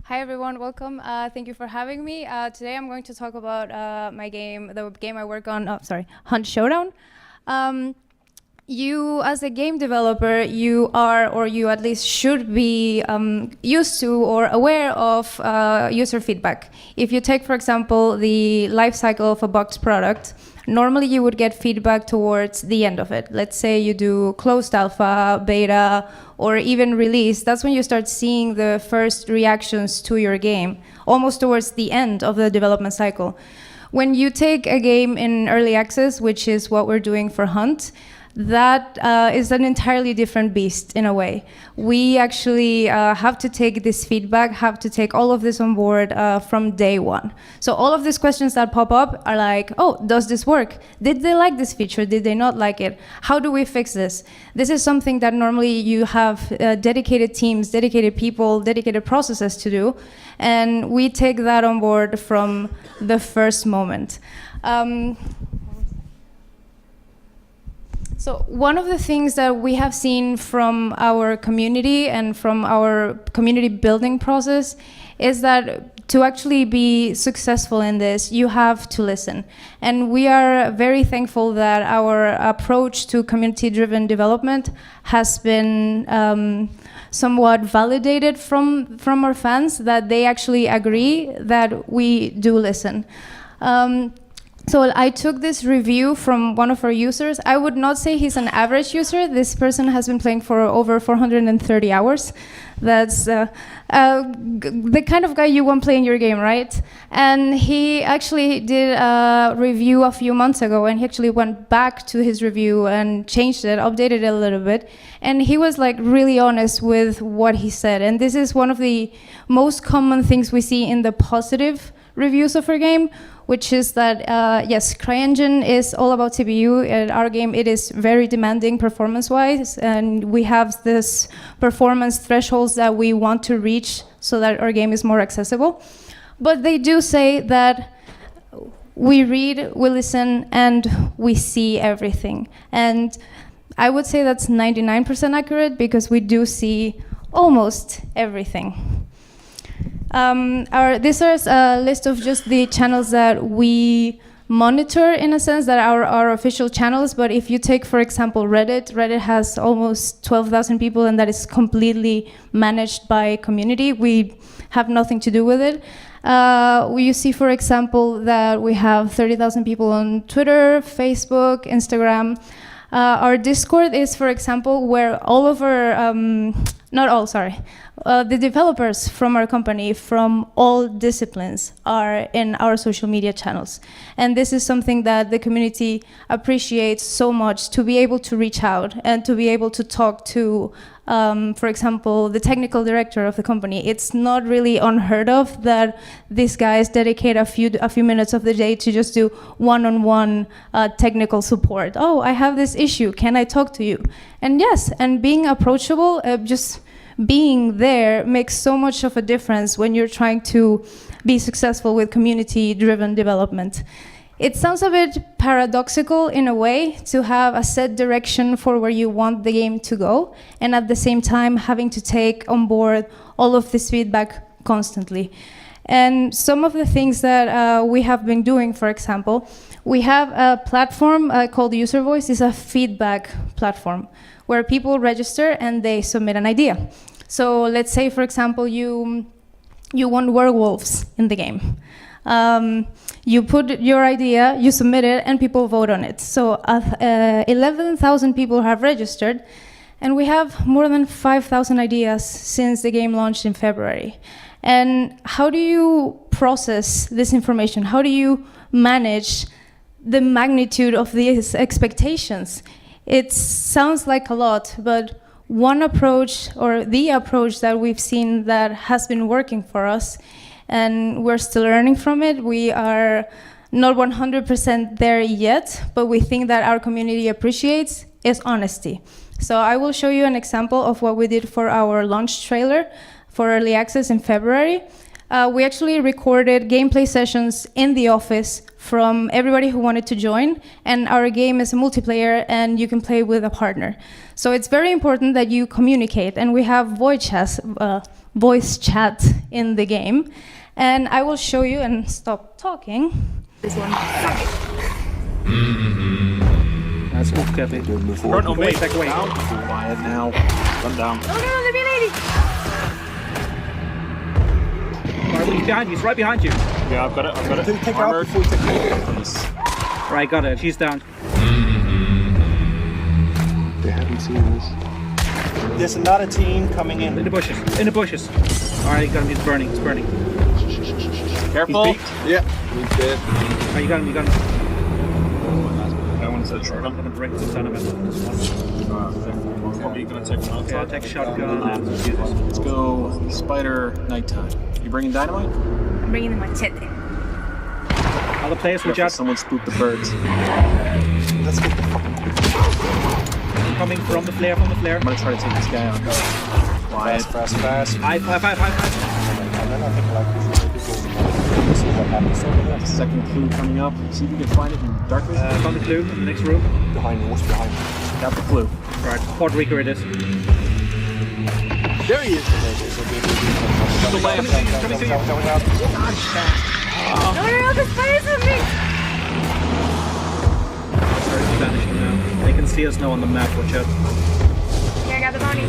Hi everyone, welcome. Thank you for having me. Today I'm going to talk about my game, the game I work on, Hunt Showdown. You, as a game developer, you are, or you at least should be used to or aware of user feedback. If you take, for example, the life cycle of a boxed product, normally you would get feedback towards the end of it. Let's say you do closed alpha, beta, or even release. That's when you start seeing the first reactions to your game, almost towards the end of the development cycle. When you take a game in early access, which is what we're doing for Hunt, that is an entirely different beast in a way. We actually have to take this feedback, have to take all of this on board from day one. So all of these questions that pop up are like, oh, does this work? Did they like this feature? Did they not like it? How do we fix this? This is something that normally you have dedicated teams, dedicated people, dedicated processes to do. And we take that on board from the first moment. So one of the things that we have seen from our community and from our community building process is that to actually be successful in this, you have to listen. And we are very thankful that our approach to community-driven development has been somewhat validated from our fans, that they actually agree that we do listen. So I took this review from one of our users. I would not say he's an average user. This person has been playing for over 430 hours. That's the kind of guy you want playing your game, right? And he actually did a review a few months ago, and he actually went back to his review and changed it, updated it a little bit. And he was like really honest with what he said. And this is one of the most common things we see in the positive reviews of our game, which is that, yes, CryEngine is all about CPU. In our game, it is very demanding performance-wise, and we have this performance thresholds that we want to reach so that our game is more accessible. But they do say that we read, we listen, and we see everything. And I would say that's 99% accurate, because we do see almost everything. This is a list of just the channels that we monitor, in a sense, that are our official channels. But if you take, for example, Reddit has almost 12,000 people, and that is completely managed by community. We have nothing to do with it. You see, for example, that we have 30,000 people on Twitter, Facebook, Instagram. Our Discord is, for example, where all of our, the developers from our company, from all disciplines, are in our social media channels. And this is something that the community appreciates so much, to be able to reach out and to be able to talk to, for example, the technical director of the company. It's not really unheard of that these guys dedicate a few minutes of the day to just do one-on-one technical support. Oh, I have this issue, can I talk to you? And yes, and being approachable, just being there makes so much of a difference when you're trying to be successful with community-driven development. It sounds a bit paradoxical in a way to have a set direction for where you want the game to go, and at the same time having to take on board all of this feedback constantly. And some of the things that we have been doing, for example, we have a platform called User Voice. It's a feedback platform where people register and they submit an idea. So let's say, for example, you want werewolves in the game. You put your idea, you submit it, and people vote on it. So 11,000 people have registered, and we have more than 5,000 ideas since the game launched in February. And how do you process this information? How do you manage the magnitude of these expectations? It sounds like a lot, but one approach, or the approach that we've seen that has been working for us, and we're still learning from it. We are not 100% there yet, but we think that our community appreciates, is honesty. So I will show you an example of what we did for our launch trailer for early access in February. We actually recorded gameplay sessions in the office from everybody who wanted to join, and our game is a multiplayer and you can play with a partner. So it's very important that you communicate, and we have voice chat in the game. And I will show you, and stop talking. This one. That's off, Kevin. Front on me, take away. Quiet now. Run down. Oh no, there'll be a lady! Right, he's behind you, he's right behind you. Yeah, I've got it, Take her out before you take her. Right, got it, she's down. They haven't seen this. There's another team coming in. In the bushes, in the bushes. Alright, you got him, he's burning, he's burning. Careful. Yeah, he's dead. Alright, you got him. That one's a short. I'm gonna break this down a minute. This one. What are you gonna take from Okay, I'll outside? take shotgun and do this. Let's go spider nighttime. You bringing dynamite? I'm bringing the machete. All the players with Careful, jets someone spooked the birds. Let's get the fucking coming from the flare, I'm gonna try to take this guy on. Quiet. fast. High. And then I think like people see what happens over there. Second clue coming up. See if you can find it in dark vision. Found the clue in the next room. Behind me, what's behind me? Got the clue. Right, Puerto Rico it is. There he is! Coming to you. No, the spiders on me! Sorry, it's vanishing now. They can see us now on the map, watch out. Yeah, I got the bounty.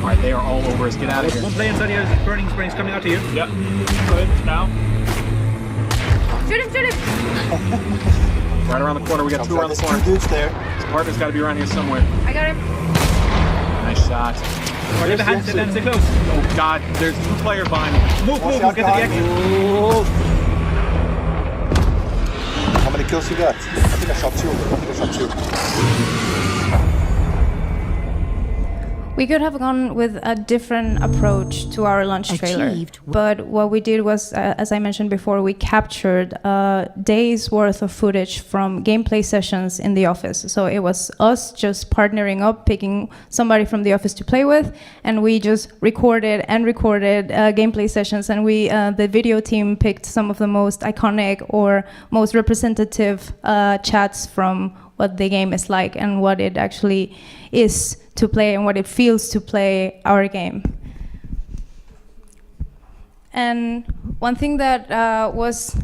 Alright, they are all over us. Get out of here. One player inside here is burning, springs coming out to you. Yep. Good. Now. Shoot him! Right around the corner. We got two around the corner. Two dudes there. His partner's got to be around here somewhere. I got him. Nice shot. Stay behind, stay close. Oh God, there's two players behind me. Move, get to the exit. How many kills you got? I think I shot two. We could have gone with a different approach to our launch trailer, but what we did was, as I mentioned before, we captured days worth of footage from gameplay sessions in the office. So it was us just partnering up, picking somebody from the office to play with, and we just recorded gameplay sessions, and the video team picked some of the most iconic or most representative chats from what the game is like and what it actually is to play and what it feels to play our game. And one thing that was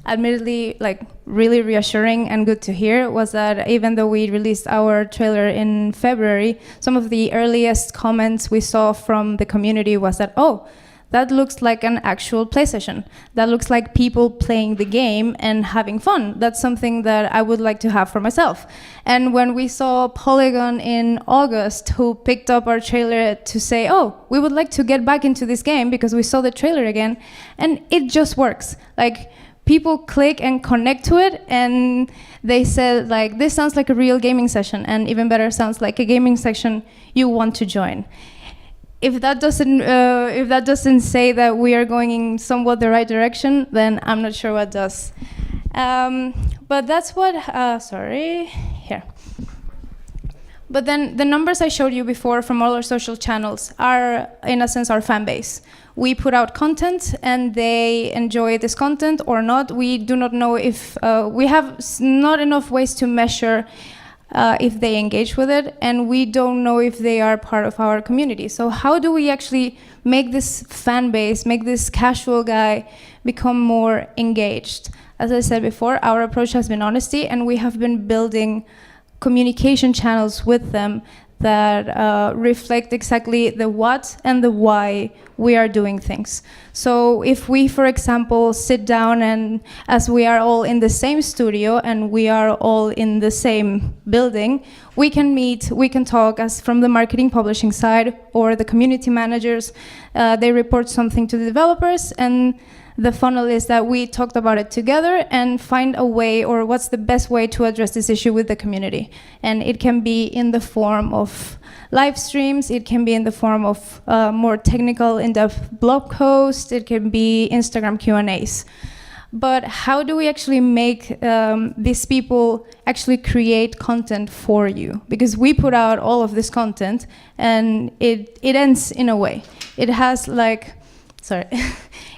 admittedly really reassuring and good to hear was that even though we released our trailer in February, some of the earliest comments we saw from the community was that, oh, that looks like an actual play session. That looks like people playing the game and having fun. That's something that I would like to have for myself. And when we saw Polygon in August, who picked up our trailer to say, oh, we would like to get back into this game because we saw the trailer again, and it just works. People click and connect to it, and they said, this sounds like a real gaming session, and even better, sounds like a gaming session you want to join. If that doesn't say that we are going in somewhat the right direction, then I'm not sure what does. But that's what, here. But then the numbers I showed you before from all our social channels are, in a sense, our fan base. We put out content and they enjoy this content or not. We do not know if, we have not enough ways to measure if they engage with it, and we don't know if they are part of our community. So how do we actually make this fan base, make this casual guy become more engaged? As I said before, our approach has been honesty, and we have been building communication channels with them that reflect exactly the what and the why we are doing things. So if we, for example, sit down and as we are all in the same studio and we are all in the same building, we can meet, we can talk as from the marketing publishing side or the community managers. They report something to the developers, and the funnel is that we talked about it together and find a way, or what's the best way to address this issue with the community. And it can be in the form of live streams, it can be in the form of more technical, in-depth blog posts, it can be Instagram Q&As. But how do we actually make these people actually create content for you? Because we put out all of this content and it ends in a way. It has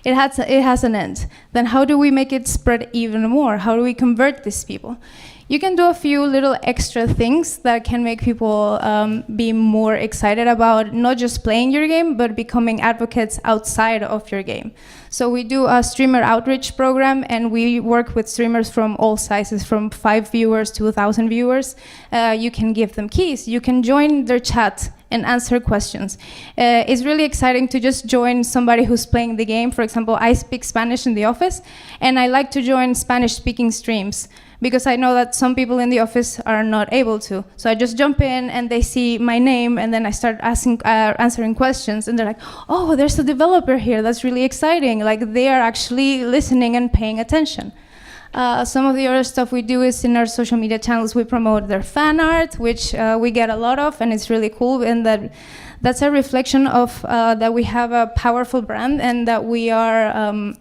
it has an end. Then how do we make it spread even more? How do we convert these people? you can do a few little extra things that can make people be more excited about not just playing your game, but becoming advocates outside of your game. So we do a streamer outreach program, and we work with streamers from all sizes, from 5 viewers to 1,000 viewers. You can give them keys, you can join their chat and answer questions. It's really exciting to just join somebody who's playing the game. For example, I speak Spanish in the office, and I like to join Spanish-speaking streams because I know that some people in the office are not able to. So I just jump in, and they see my name, and then I start answering questions, and they're like, oh, there's a developer here, that's really exciting. Like, they are actually listening and paying attention. Some of the other stuff we do is in our social media channels, we promote their fan art, which we get a lot of, and it's really cool, and that's a reflection of that we have a powerful brand, and that we are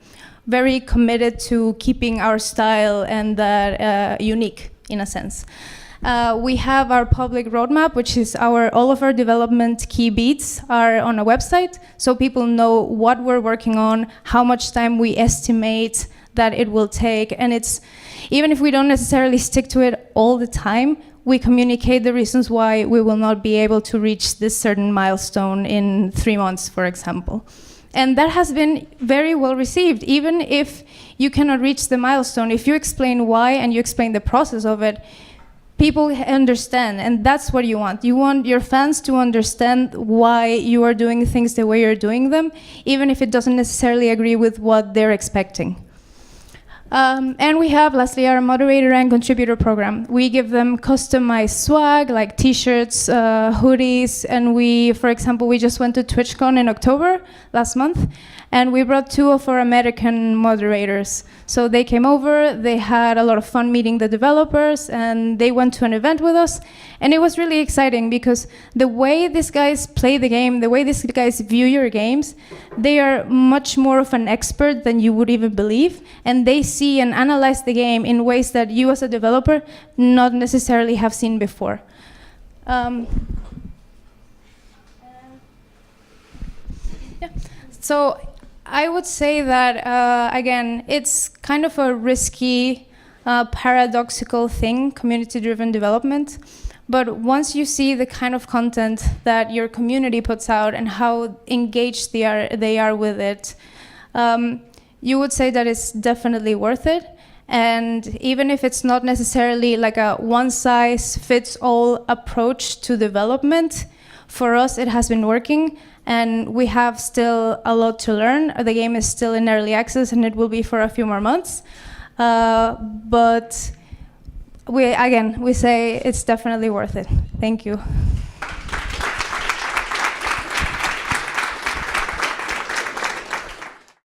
very committed to keeping our style and that unique, in a sense. We have our public roadmap, which is all of our development key beats are on a website, so people know what we're working on, how much time we estimate that it will take, and it's, even if we don't necessarily stick to it all the time, we communicate the reasons why we will not be able to reach this certain milestone in 3 months, for example. And that has been very well received. Even if you cannot reach the milestone, if you explain why and you explain the process of it, people understand, and that's what you want. You want your fans to understand why you are doing things the way you're doing them, even if it doesn't necessarily agree with what they're expecting. And we have, lastly, our moderator and contributor program. We give them customized swag, like t-shirts, hoodies, and for example, we just went to TwitchCon in October, last month, and we brought 2 of our American moderators. So they came over, they had a lot of fun meeting the developers, and they went to an event with us, and it was really exciting because the way these guys play the game, the way these guys view your games, they are much more of an expert than you would even believe, and they see and analyze the game in ways that you as a developer not necessarily have seen before. So I would say that, again, it's kind of a risky, paradoxical thing, community-driven development. But once you see the kind of content that your community puts out and how engaged they are with it, you would say that it's definitely worth it. And even if it's not necessarily like a one-size-fits-all approach to development, for us it has been working, and we have still a lot to learn. The game is still in early access, and it will be for a few more months. But we say it's definitely worth it. Thank you.